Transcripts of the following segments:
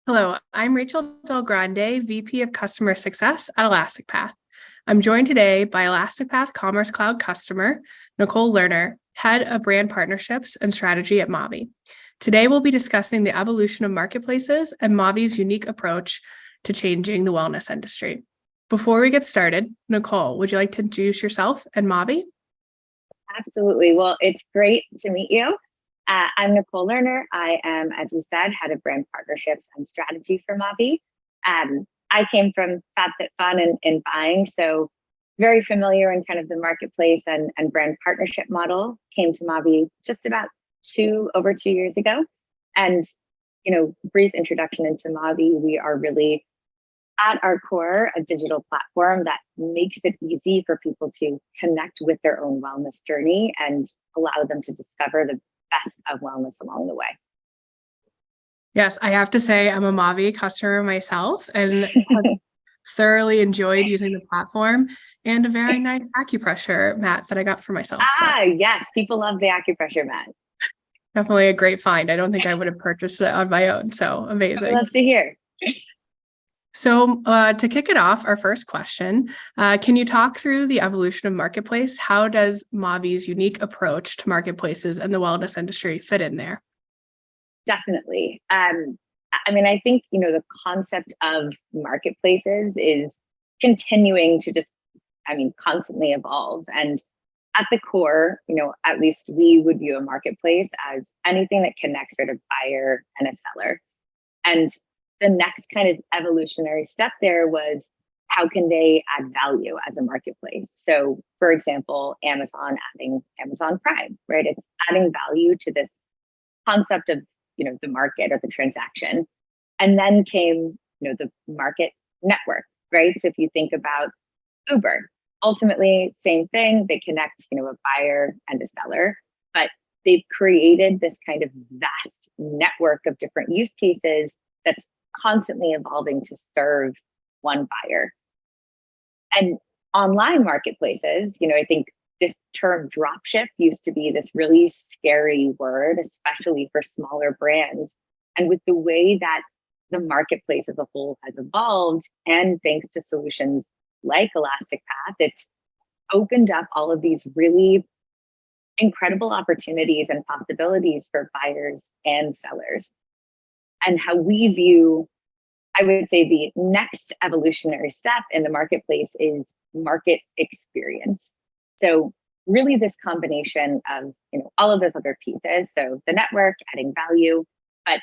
Hello, I'm Rachel DelGrande, VP of Customer Success at ElasticPath. I'm joined today by ElasticPath Commerce Cloud customer, Nicole Lerner, Head of Brand Partnerships and Strategy at Maavee. Today, we'll be discussing the evolution of marketplaces and Maavee's unique approach to changing the wellness industry. Before we get started, Nicole, would you like to introduce yourself and Maavee? Absolutely. Well, it's great to meet you. I'm Nicole Lerner. I am, as you said, Head of Brand Partnerships and Strategy for Maavee. I came from FabFitFun and buying, so very familiar in kind of the marketplace and brand partnership model. Came to Maavee just about over 2 years ago. And, brief introduction into Maavee, we are really at our core a digital platform that makes it easy for people to connect with their own wellness journey and allow them to discover the best of wellness along the way. Yes, I have to say I'm a Maavee customer myself and have thoroughly enjoyed using the platform and a very nice acupressure mat that I got for myself. Yes, people love the acupressure mat. Definitely a great find. I don't think I would have purchased it on my own. So amazing. I love to hear. So to kick it off, our first question, can you talk through the evolution of marketplace? How does Maavee's unique approach to marketplaces and the wellness industry fit in there? Definitely. I think, the concept of marketplaces is continuing to constantly evolve. And at the core, at least we would view a marketplace as anything that connects a buyer and a seller. And the next kind of evolutionary step there was how can they add value as a marketplace? So, for example, Amazon adding Amazon Prime, right? It's adding value to this concept of, the market or the transaction. And then came, the market network, right? So if you think about Uber, ultimately, same thing, they connect, a buyer and a seller, but they've created this kind of vast network of different use cases that's constantly evolving to serve one buyer. And online marketplaces, I think this term dropship used to be this really scary word, especially for smaller brands. And with the way that the marketplace as a whole has evolved, and thanks to solutions like ElasticPath, it's opened up all of these really incredible opportunities and possibilities for buyers and sellers. And how we view, I would say, the next evolutionary step in the marketplace is market experience. So really this combination of, all of those other pieces. So the network, adding value, but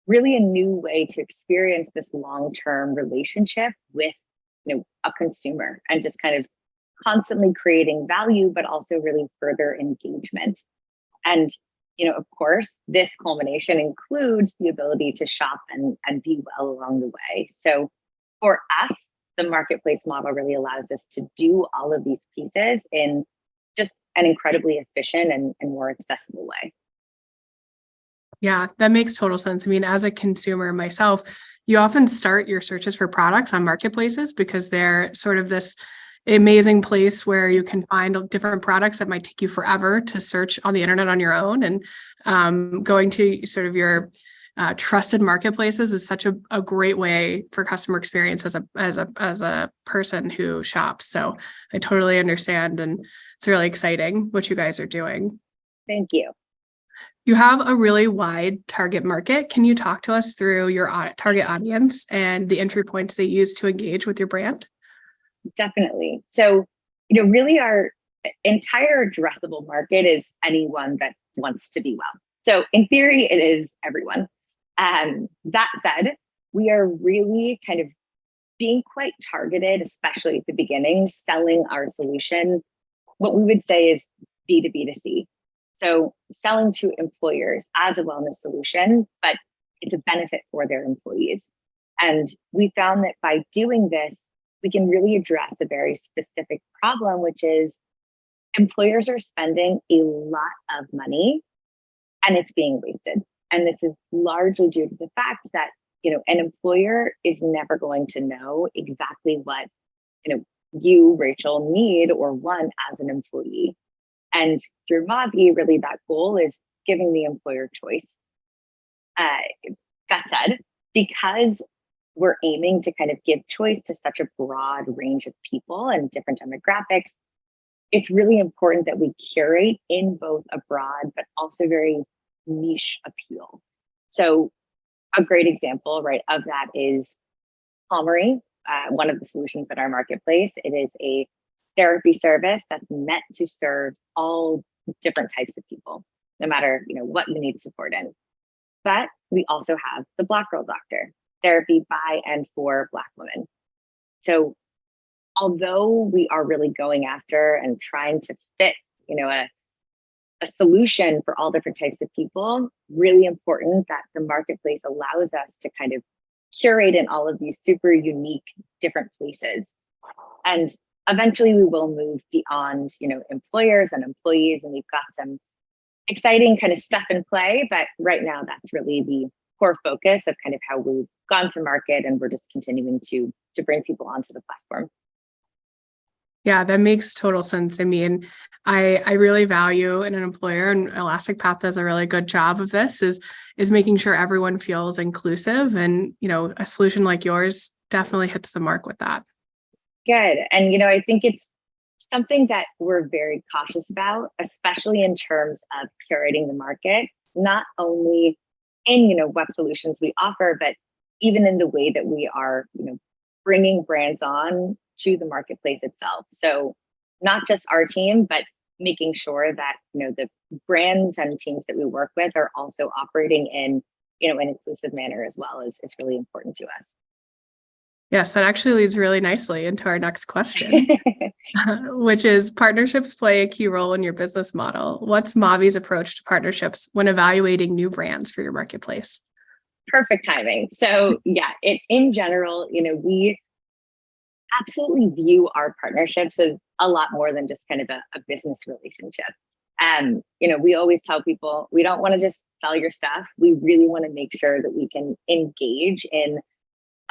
really a new way to experience this long-term relationship with, a consumer, and just kind of constantly creating value, but also really further engagement. And of course, this culmination includes the ability to shop and be well along the way. So for us, the marketplace model really allows us to do all of these pieces in just an incredibly efficient and more accessible way. Yeah, that makes total sense. As a consumer myself, you often start your searches for products on marketplaces because they're sort of this amazing place where you can find different products that might take you forever to search on the internet on your own. And going to sort of your trusted marketplaces is such a great way for customer experience as a person who shops. So I totally understand, and it's really exciting what you guys are doing. Thank you. You have a really wide target market. Can you talk to us through your target audience and the entry points they use to engage with your brand? Definitely. So, really our entire addressable market is anyone that wants to be well. So in theory, it is everyone. That said, we are really kind of being quite targeted, especially at the beginning, selling our solution. What we would say is B2B2C. So selling to employers as a wellness solution, but it's a benefit for their employees. And we found that by doing this, we can really address a very specific problem, which is employers are spending a lot of money and it's being wasted. And this is largely due to the fact that, an employer is never going to know exactly what, you, Rachel, need or want as an employee. And through Maavee, really that goal is giving the employer choice. That said, because we're aiming to kind of give choice to such a broad range of people and different demographics, it's really important that we curate in both a broad but also very niche appeal. So a great example, right, of that is Calmery, one of the solutions in our marketplace. It is a therapy service that's meant to serve all different types of people, no matter what you need support in. But we also have the Black Girl Doctor, therapy by and for Black women. So although we are really going after and trying to fit, a solution for all different types of people, really important that the marketplace allows us to kind of curate in all of these super unique different places. And eventually we will move beyond, employers and employees, and we've got some exciting kind of stuff in play, but right now that's really the core focus of kind of how we've gone to market, and we're just continuing to bring people onto the platform. Yeah, that makes total sense. I mean, I really value in an employer, and Elastic Path does a really good job of this, is making sure everyone feels inclusive. And, a solution like yours definitely hits the mark with that. Good. And, I think it's something that we're very cautious about, especially in terms of curating the market, not only in, what solutions we offer, but even in the way that we are, bringing brands on to the marketplace itself. So not just our team, but making sure that, the brands and teams that we work with are also operating in, an inclusive manner as well is really important to us. Yes, that actually leads really nicely into our next question, which is partnerships play a key role in your business model. What's Maavee's approach to partnerships when evaluating new brands for your marketplace? Perfect timing. So yeah, in general, we absolutely view our partnerships as a lot more than just kind of a business relationship. We always tell people we don't want to just sell your stuff. We really want to make sure that we can engage in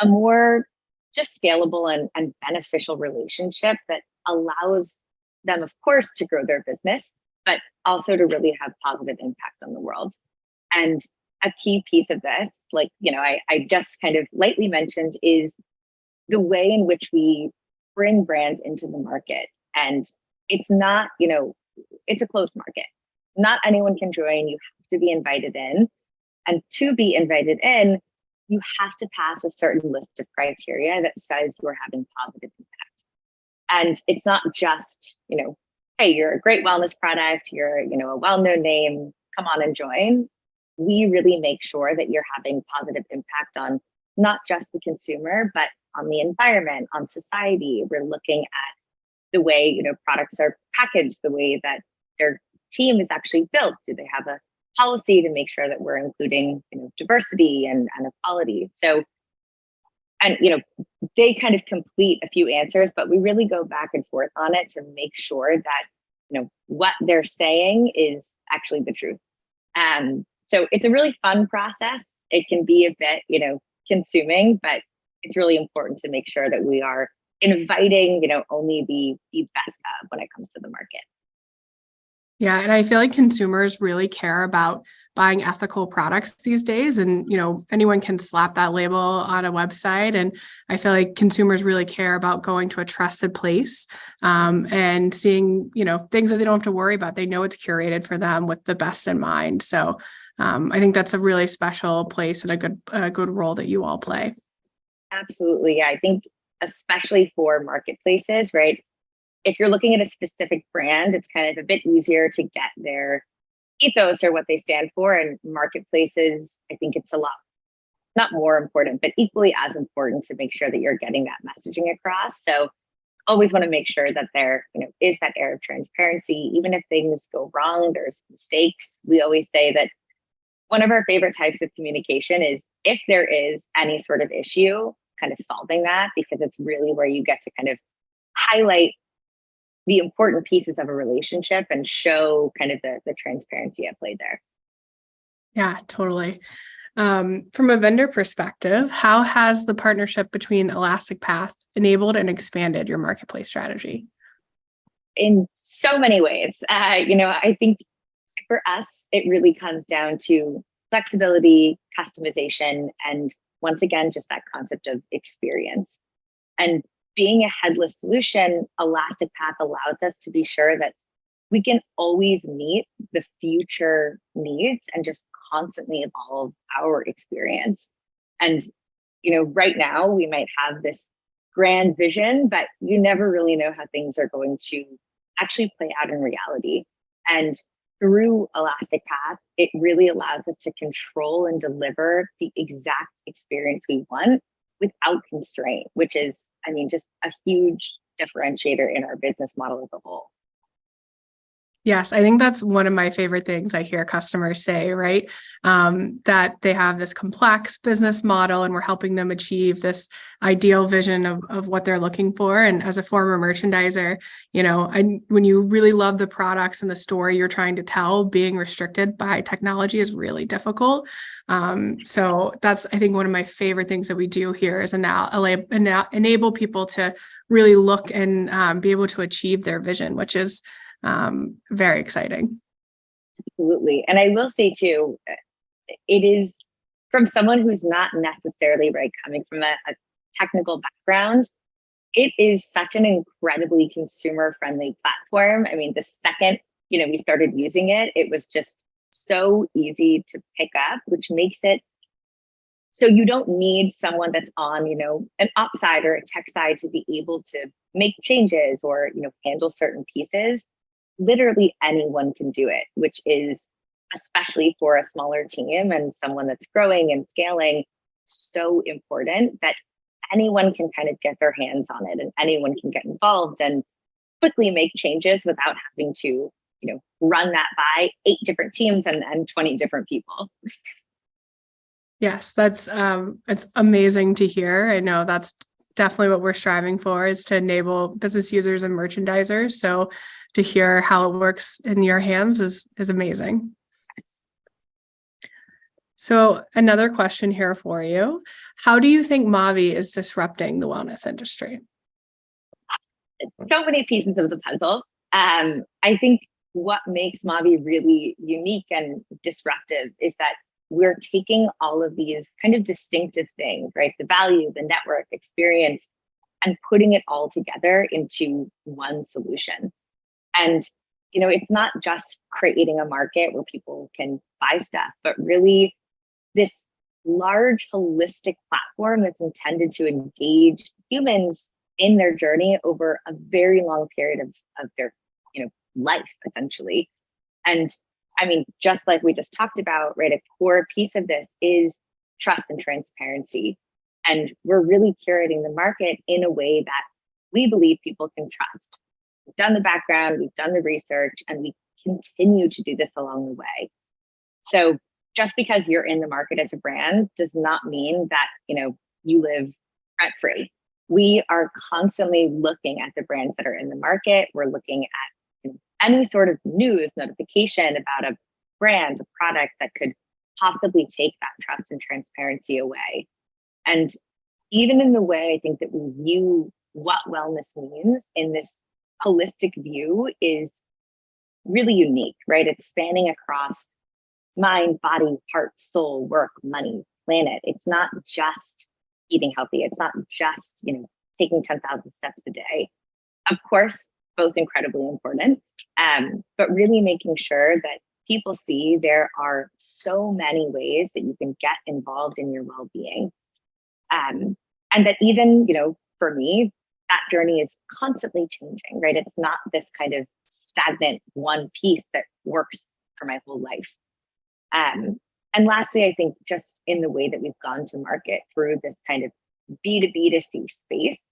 a more just scalable and beneficial relationship that allows them, of course, to grow their business, but also to really have positive impact on the world. And a key piece of this, I just kind of lightly mentioned, is the way in which we bring brands into the market. And it's not, it's a closed market. Not anyone can join. You have to be invited in. And to be invited in, you have to pass a certain list of criteria that says you're having positive impact. And it's not just, hey, you're a great wellness product, you're, a well-known name, come on and join. We really make sure that you're having positive impact on not just the consumer, but on the environment, on society. We're looking at the way, products are packaged, the way that their team is actually built. Do they have a policy to make sure that we're including, diversity and equality? So, and, they kind of complete a few answers, but we really go back and forth on it to make sure that, what they're saying is actually the truth. So it's a really fun process. It can be a bit, consuming, but it's really important to make sure that we are inviting, only the best of when it comes to the market. Yeah, and I feel like consumers really care about buying ethical products these days. And, anyone can slap that label on a website. And I feel like consumers really care about going to a trusted place and seeing, things that they don't have to worry about. They know it's curated for them with the best in mind. So I think that's a really special place and a good role that you all play. Absolutely. Yeah, I think especially for marketplaces, right? If you're looking at a specific brand, it's kind of a bit easier to get their ethos or what they stand for. And marketplaces, I think it's a lot, not more important, but equally as important to make sure that you're getting that messaging across. So always want to make sure that there, is that air of transparency. Even if things go wrong, there's mistakes. We always say that one of our favorite types of communication is if there is any sort of issue, kind of solving that, because it's really where you get to kind of highlight the important pieces of a relationship and show kind of the transparency at play there. Yeah, totally. From a vendor perspective, how has the partnership between Elastic Path enabled and expanded your marketplace strategy? In so many ways. I think for us, it really comes down to flexibility, customization, and once again, just that concept of experience. And being a headless solution, Elastic Path allows us to be sure that we can always meet the future needs and just constantly evolve our experience. And, right now we might have this grand vision, but you never really know how things are going to actually play out in reality. And through Elastic Path, it really allows us to control and deliver the exact experience we want without constraint, which is, just a huge differentiator in our business model as a whole. Yes, I think that's one of my favorite things I hear customers say, right? That they have this complex business model and we're helping them achieve this ideal vision of what they're looking for. And as a former merchandiser, when you really love the products and the story you're trying to tell, being restricted by technology is really difficult. So that's, I think, one of my favorite things that we do here is enable people to really look and be able to achieve their vision, which is very exciting. Absolutely. And I will say too, it is from someone who's not necessarily coming from a technical background, it is such an incredibly consumer friendly platform. The second, we started using it, it was just so easy to pick up, which makes it so you don't need someone that's on, an ops side or a tech side to be able to make changes or, handle certain pieces. Literally anyone can do it, which is, especially for a smaller team and someone that's growing and scaling, so important that anyone can kind of get their hands on it and anyone can get involved and quickly make changes without having to, run that by 8 different teams and 20 different people. Yes, that's it's amazing to hear. I know that's definitely what we're striving for, is to enable business users and merchandisers. So to hear how it works in your hands is amazing. So another question here for you. How do you think Maavee is disrupting the wellness industry? So many pieces of the puzzle. I think what makes Maavee really unique and disruptive is that we're taking all of these kind of distinctive things, right? The value, the network, experience, and putting it all together into one solution. And, it's not just creating a market where people can buy stuff, but really this large holistic platform that's intended to engage humans in their journey over a very long period of their, life, essentially. And just like we just talked about, right, a core piece of this is trust and transparency. And we're really curating the market in a way that we believe people can trust. We've done the background, we've done the research, and we continue to do this along the way. So just because you're in the market as a brand does not mean that, you live rent-free. We are constantly looking at the brands that are in the market. We're looking at any sort of news notification about a brand, a product that could possibly take that trust and transparency away. And even in the way I think that we view what wellness means in this holistic view is really unique, right? It's spanning across mind, body, heart, soul, work, money, planet. It's not just eating healthy. It's not just, taking 10,000 steps a day. Of course, both incredibly important, but really making sure that people see there are so many ways that you can get involved in your well-being. And that even, for me, that journey is constantly changing, right? It's not this kind of stagnant one piece that works for my whole life. And lastly, I think just in the way that we've gone to market through this kind of B2B2C space,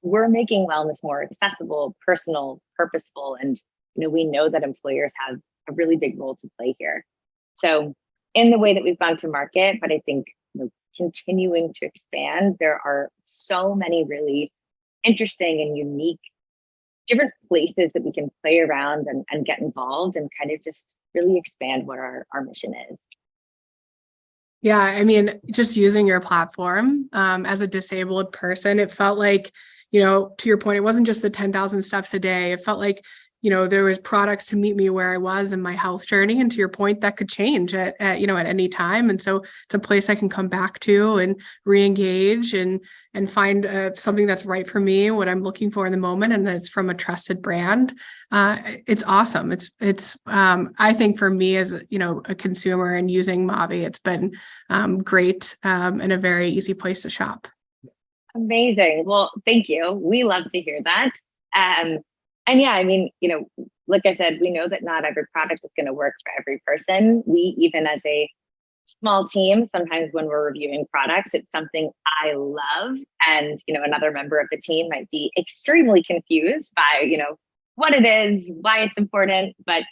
we're making wellness more accessible, personal, purposeful, and we know that employers have a really big role to play here. So in the way that we've gone to market, but I think continuing to expand, there are so many really interesting and unique different places that we can play around and get involved and kind of just really expand what our mission is. Yeah, just using your platform as a disabled person, it felt like, to your point, it wasn't just the 10,000 steps a day. It felt like there was products to meet me where I was in my health journey. And to your point, that could change at any time. And so it's a place I can come back to and re-engage and find something that's right for me, what I'm looking for in the moment. And that's from a trusted brand. It's awesome. It's I think for me as, a consumer and using Maavee, it's been great and a very easy place to shop. Amazing. Well, thank you. We love to hear that. And yeah, I mean, like I said, we know that not every product is going to work for every person. We, even as a small team, sometimes when we're reviewing products, it's something I love. And, another member of the team might be extremely confused by, what it is, why it's important. But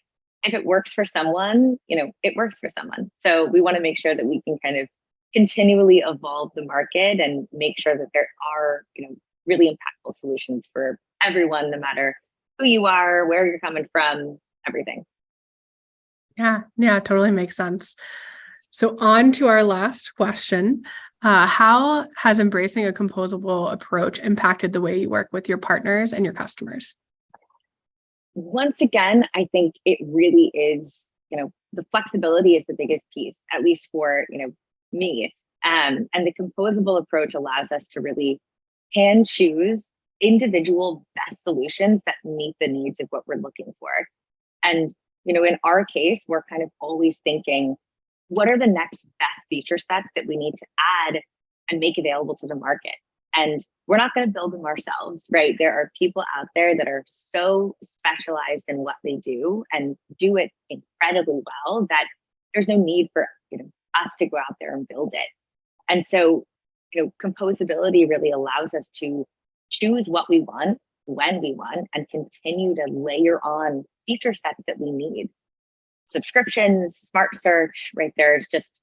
if it works for someone, it works for someone. So we want to make sure that we can kind of continually evolve the market and make sure that there are, really impactful solutions for everyone, no matter who you are, where you're coming from, everything. Yeah, totally makes sense. So on to our last question. How has embracing a composable approach impacted the way you work with your partners and your customers? Once again, I think it really is, the flexibility is the biggest piece, at least for, me. And the composable approach allows us to really hand choose individual best solutions that meet the needs of what we're looking for. And, in our case, we're kind of always thinking, what are the next best feature sets that we need to add and make available to the market? And we're not going to build them ourselves, right? There are people out there that are so specialized in what they do and do it incredibly well that there's no need for us to go out there and build it. And so, composability really allows us to choose what we want, when we want, and continue to layer on feature sets that we need. Subscriptions, smart search, right? There's just,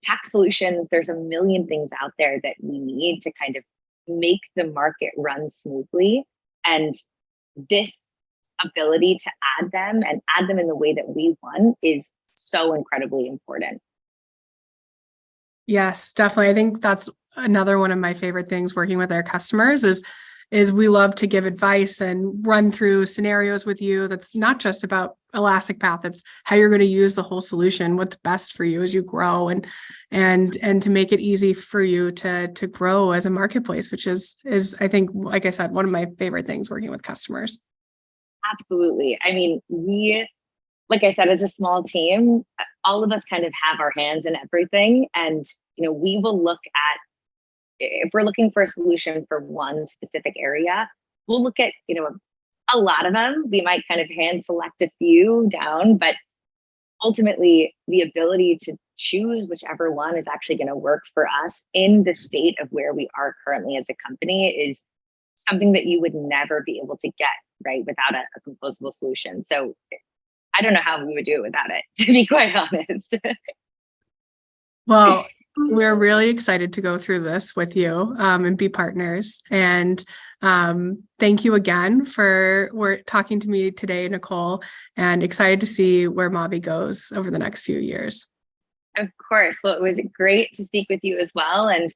tax solutions. There's a million things out there that we need to kind of make the market run smoothly. And this ability to add them and add them in the way that we want is so incredibly important. Yes, definitely. I think that's another one of my favorite things working with our customers is we love to give advice and run through scenarios with you. That's not just about Elastic Path. It's how you're going to use the whole solution, what's best for you as you grow and to make it easy for you to grow as a marketplace, which is I think, like I said, one of my favorite things working with customers. Absolutely. I mean, like I said, as a small team, all of us kind of have our hands in everything. And, we will look at, if we're looking for a solution for one specific area, we'll look at, a lot of them. We might kind of hand select a few down, but ultimately the ability to choose whichever one is actually going to work for us in the state of where we are currently as a company is something that you would never be able to get, right, without a composable solution. So I don't know how we would do it without it, to be quite honest. Well, we're really excited to go through this with you and be partners. And thank you again for talking to me today, Nicole, and excited to see where Maavee goes over the next few years. Of course. Well, it was great to speak with you as well and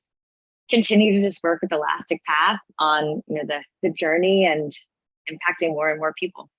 continue to just work with Elastic Path on the journey and impacting more and more people.